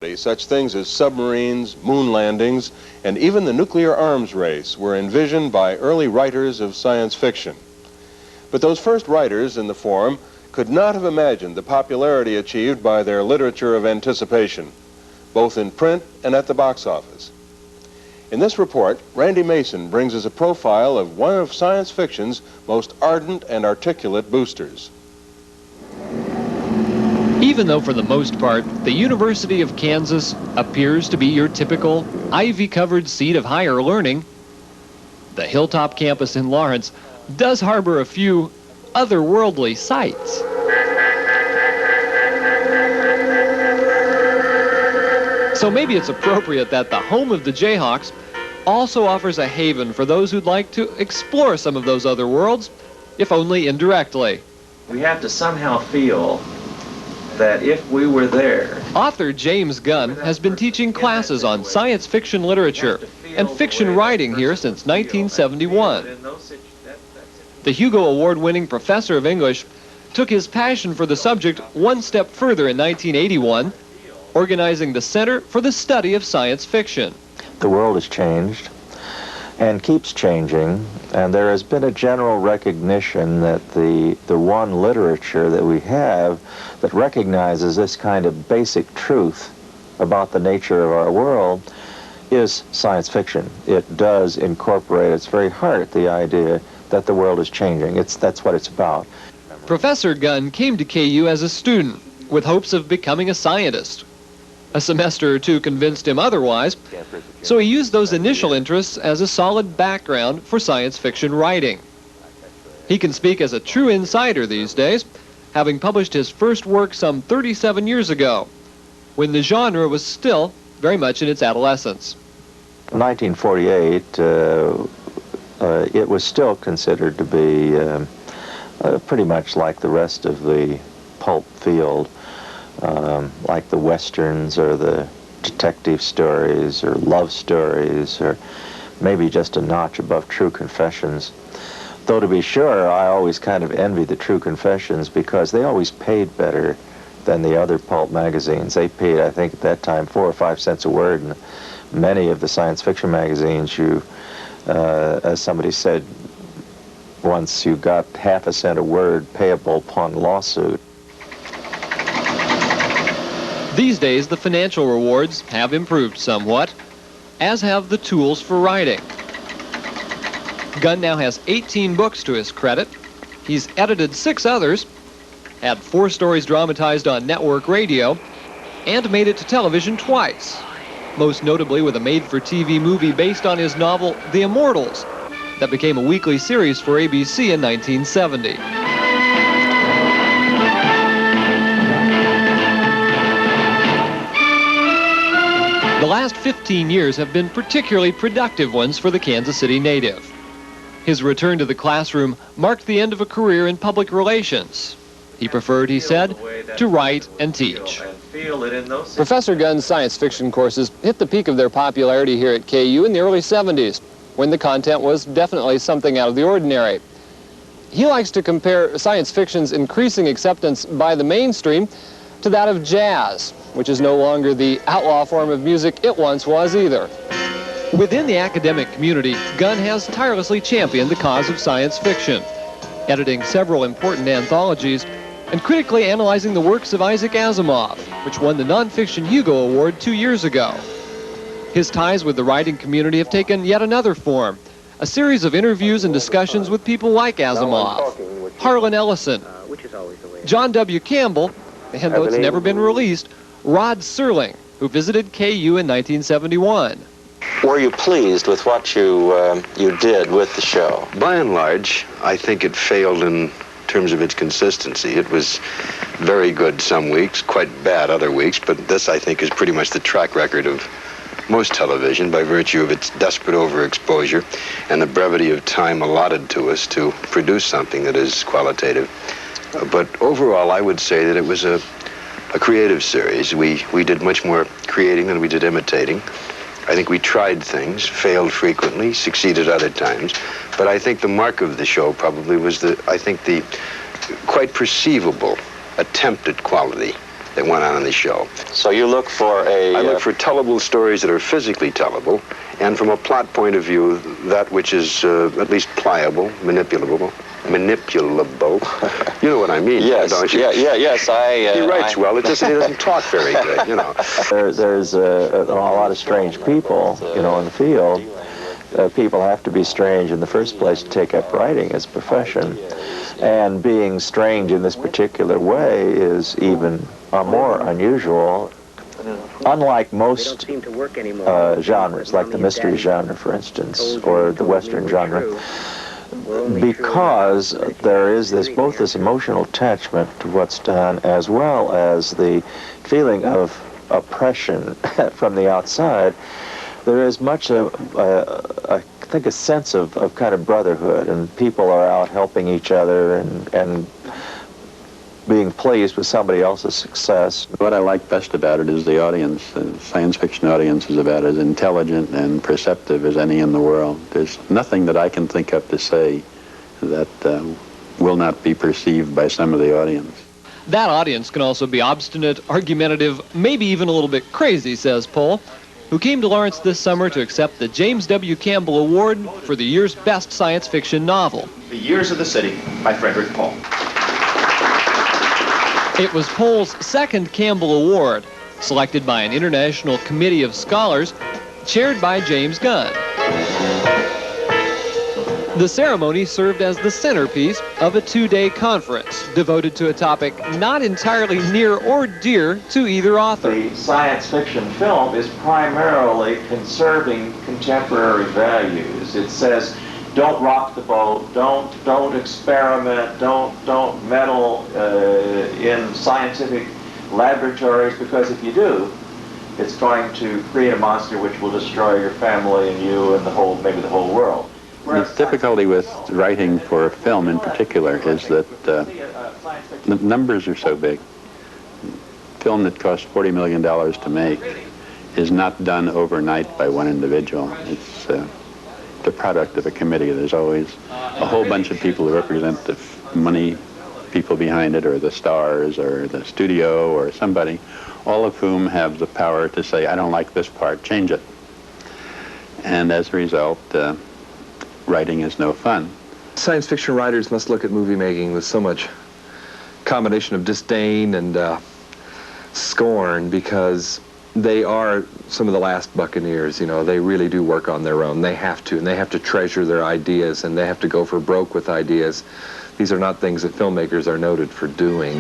Such things as submarines, moon landings, and even the nuclear arms race were envisioned by early writers of science fiction. But those first writers in the forum could not have imagined the popularity achieved by their literature of anticipation, both in print and at the box office. In this report, Randy Mason brings us a profile of one of science fiction's most ardent and articulate boosters. Even though for the most part, the University of Kansas appears to be your typical ivy-covered seat of higher learning, the Hilltop campus in Lawrence does harbor a few otherworldly sights. So maybe it's appropriate that the home of the Jayhawks also offers a haven for those who'd like to explore some of those other worlds, if only indirectly. We have to somehow feel that if we were there. Author James Gunn has been teaching classes on science fiction literature and fiction writing here since 1971. The Hugo Award-winning professor of English took his passion for the subject one step further in 1981, organizing the Center for the Study of Science Fiction. The world has changed and keeps changing, and there has been a general recognition that the one literature that we have that recognizes this kind of basic truth about the nature of our world is science fiction. It does incorporate, its very heart, the idea that the world is changing. That's what it's about. Professor Gunn came to KU as a student with hopes of becoming a scientist. A semester or two convinced him otherwise, so he used those initial interests as a solid background for science fiction writing. He can speak as a true insider these days, having published his first work some 37 years ago, when the genre was still very much in its adolescence. In 1948, it was still considered to be pretty much like the rest of the pulp field. Like the westerns or the detective stories or love stories or maybe just a notch above true confessions. Though to be sure, I always kind of envy the true confessions because they always paid better than the other pulp magazines. They paid, I think at that time, 4 or 5 cents a word, and many of the science fiction magazines, as somebody said once, you got half a cent a word payable upon lawsuit. These days, the financial rewards have improved somewhat, as have the tools for writing. Gunn now has 18 books to his credit. He's edited 6 others, had 4 stories dramatized on network radio, and made it to television twice, most notably with a made-for-TV movie based on his novel, The Immortals, that became a weekly series for ABC in 1970. The last 15 years have been particularly productive ones for the Kansas City native. His return to the classroom marked the end of a career in public relations. He preferred, he said, to write and teach. Professor Gunn's science fiction courses hit the peak of their popularity here at KU in the early 70s, when the content was definitely something out of the ordinary. He likes to compare science fiction's increasing acceptance by the mainstream to that of jazz, which is no longer the outlaw form of music it once was either. Within the academic community, Gunn has tirelessly championed the cause of science fiction, editing several important anthologies and critically analyzing the works of Isaac Asimov, which won the Nonfiction Hugo Award 2 years ago. His ties with the writing community have taken yet another form, a series of interviews and discussions with people like Asimov, Harlan Ellison, John W. Campbell, and though it's never been released, Rod Serling, who visited KU in 1971. Were you pleased with what you did with the show? By and large, I think it failed in terms of its consistency. It was very good some weeks, quite bad other weeks, but this, I think, is pretty much the track record of most television by virtue of its desperate overexposure and the brevity of time allotted to us to produce something that is qualitative. But overall, I would say that it was a creative series. We did much more creating than we did imitating. I think we tried things, failed frequently, succeeded other times. But I think the mark of the show probably was the quite perceivable attempt at quality that went on in the show. So you look for a... I look for tellable stories that are physically tellable, and from a plot point of view, that which is at least pliable, manipulable. You know what I mean, yes, don't you? Yes, He writes well, it doesn't talk very good, you know. There's a lot of strange people, you know, in the field. People have to be strange in the first place to take up writing as a profession. And being strange in this particular way is even more unusual. Unlike most genres, like the mystery genre, for instance, or the Western genre, because there is both this emotional attachment to what's done as well as the feeling of oppression from the outside, there is much I think a sense of kind of brotherhood, and people are out helping each other and being pleased with somebody else's success. What I like best about it is the audience. The science fiction audience is about as intelligent and perceptive as any in the world. There's nothing that I can think of to say that will not be perceived by some of the audience. That audience can also be obstinate, argumentative, maybe even a little bit crazy, says Pohl, who came to Lawrence this summer to accept the James W. Campbell Award for the year's best science fiction novel. The Years of the City by Frederik Pohl. It was Pohl's second Campbell Award, selected by an international committee of scholars chaired by James Gunn. The ceremony served as the centerpiece of a two-day conference devoted to a topic not entirely near or dear to either author. The science fiction film is primarily conserving contemporary values. It says, don't rock the boat, don't experiment, don't meddle in scientific laboratories, because if you do, it's going to create a monster which will destroy your family and you and maybe the whole world. The difficulty with writing for a film in particular is that the numbers are so big. A film that costs $40 million to make is not done overnight by one individual. It's the product of a committee. There's always a whole bunch of people who represent the money people behind it, or the stars, or the studio, or somebody, all of whom have the power to say, I don't like this part, change it. And as a result, writing is no fun. Science fiction writers must look at movie making with so much combination of disdain and scorn, because they are some of the last buccaneers. You know, they really do work on their own. They have to, and they have to treasure their ideas, and they have to go for broke with ideas. These are not things that filmmakers are noted for doing.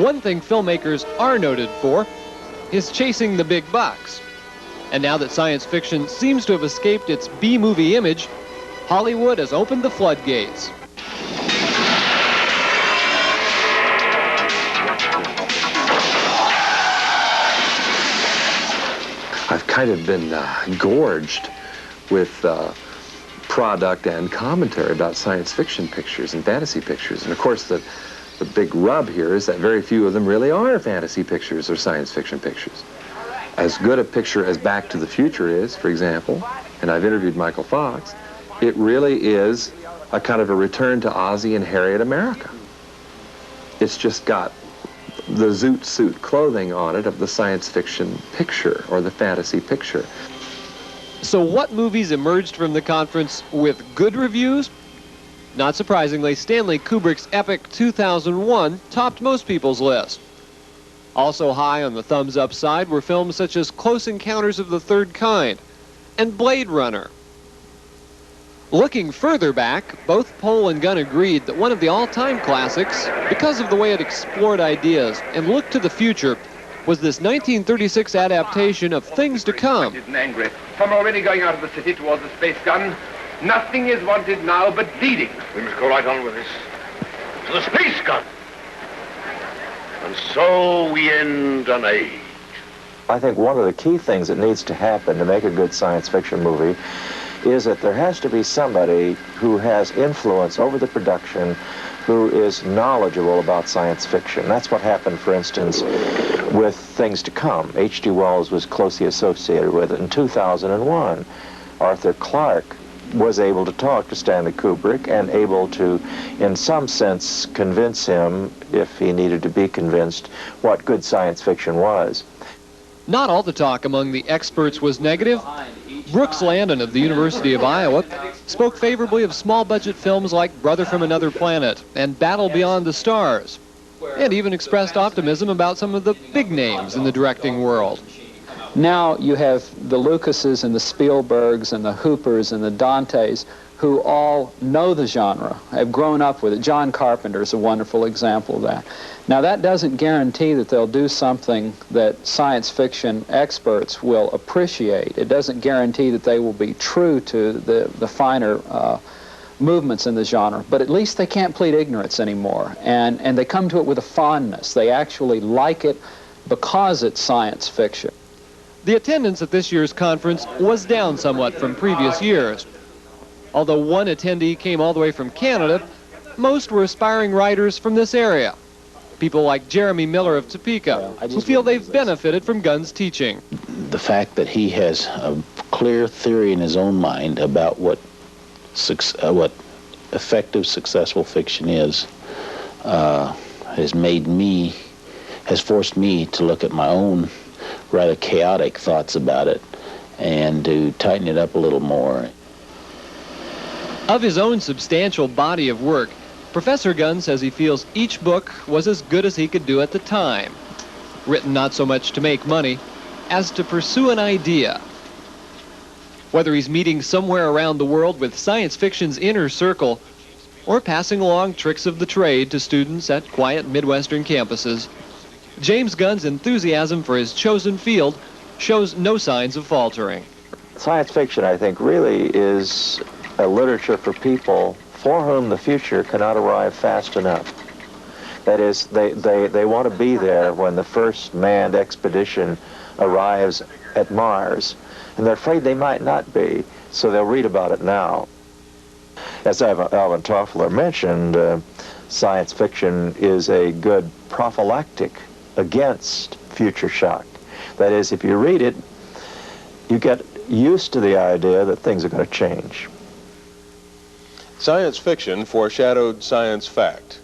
One thing filmmakers are noted for is chasing the big bucks. And now that science fiction seems to have escaped its B-movie image, Hollywood has opened the floodgates. I've kind of been gorged with product and commentary about science fiction pictures and fantasy pictures. And of course, the big rub here is that very few of them really are fantasy pictures or science fiction pictures. As good a picture as Back to the Future is, for example, and I've interviewed Michael Fox, it really is a kind of a return to Ozzie and Harriet America. It's just got the zoot suit clothing on it of the science fiction picture or the fantasy picture. So what movies emerged from the conference with good reviews? Not surprisingly, Stanley Kubrick's epic 2001 topped most people's list. Also high on the thumbs-up side were films such as Close Encounters of the Third Kind and Blade Runner. Looking further back, both Pohl and Gunn agreed that one of the all-time classics, because of the way it explored ideas and looked to the future, was this 1936 adaptation of Things to Come. Angry. Some are already going out of the city towards the space gun. Nothing is wanted now but leading. We must go right on with this. To the space gun. And so we end an age. I think one of the key things that needs to happen to make a good science fiction movie is that there has to be somebody who has influence over the production, who is knowledgeable about science fiction. That's what happened, for instance, with Things to Come. H.G. Wells was closely associated with it. In 2001, Arthur Clarke was able to talk to Stanley Kubrick and able to, in some sense, convince him, if he needed to be convinced, what good science fiction was. Not all the talk among the experts was negative. Brooks Landon of the University of Iowa spoke favorably of small-budget films like Brother from Another Planet and Battle Beyond the Stars, and even expressed optimism about some of the big names in the directing world. Now you have the Lucases and the Spielbergs and the Hoopers and the Dantes who all know the genre, have grown up with it. John Carpenter is a wonderful example of that. Now that doesn't guarantee that they'll do something that science fiction experts will appreciate. It doesn't guarantee that they will be true to the finer movements in the genre, but at least they can't plead ignorance anymore, and they come to it with a fondness. They actually like it because it's science fiction. The attendance at this year's conference was down somewhat from previous years. Although one attendee came all the way from Canada, most were aspiring writers from this area. People like Jeremy Miller of Topeka, who feel they've benefited from Gunn's teaching. The fact that he has a clear theory in his own mind about what effective, successful fiction is, has forced me to look at my own rather chaotic thoughts about it and to tighten it up a little more. Of his own substantial body of work, Professor Gunn says he feels each book was as good as he could do at the time, written not so much to make money as to pursue an idea. Whether he's meeting somewhere around the world with science fiction's inner circle or passing along tricks of the trade to students at quiet Midwestern campuses, James Gunn's enthusiasm for his chosen field shows no signs of faltering. Science fiction, I think, really is a literature for people for whom the future cannot arrive fast enough. That is, they want to be there when the first manned expedition arrives at Mars, and they're afraid they might not be, so they'll read about it now. As Alvin Toffler mentioned, science fiction is a good prophylactic against future shock. That is, if you read it, you get used to the idea that things are going to change. Science fiction foreshadowed science fact.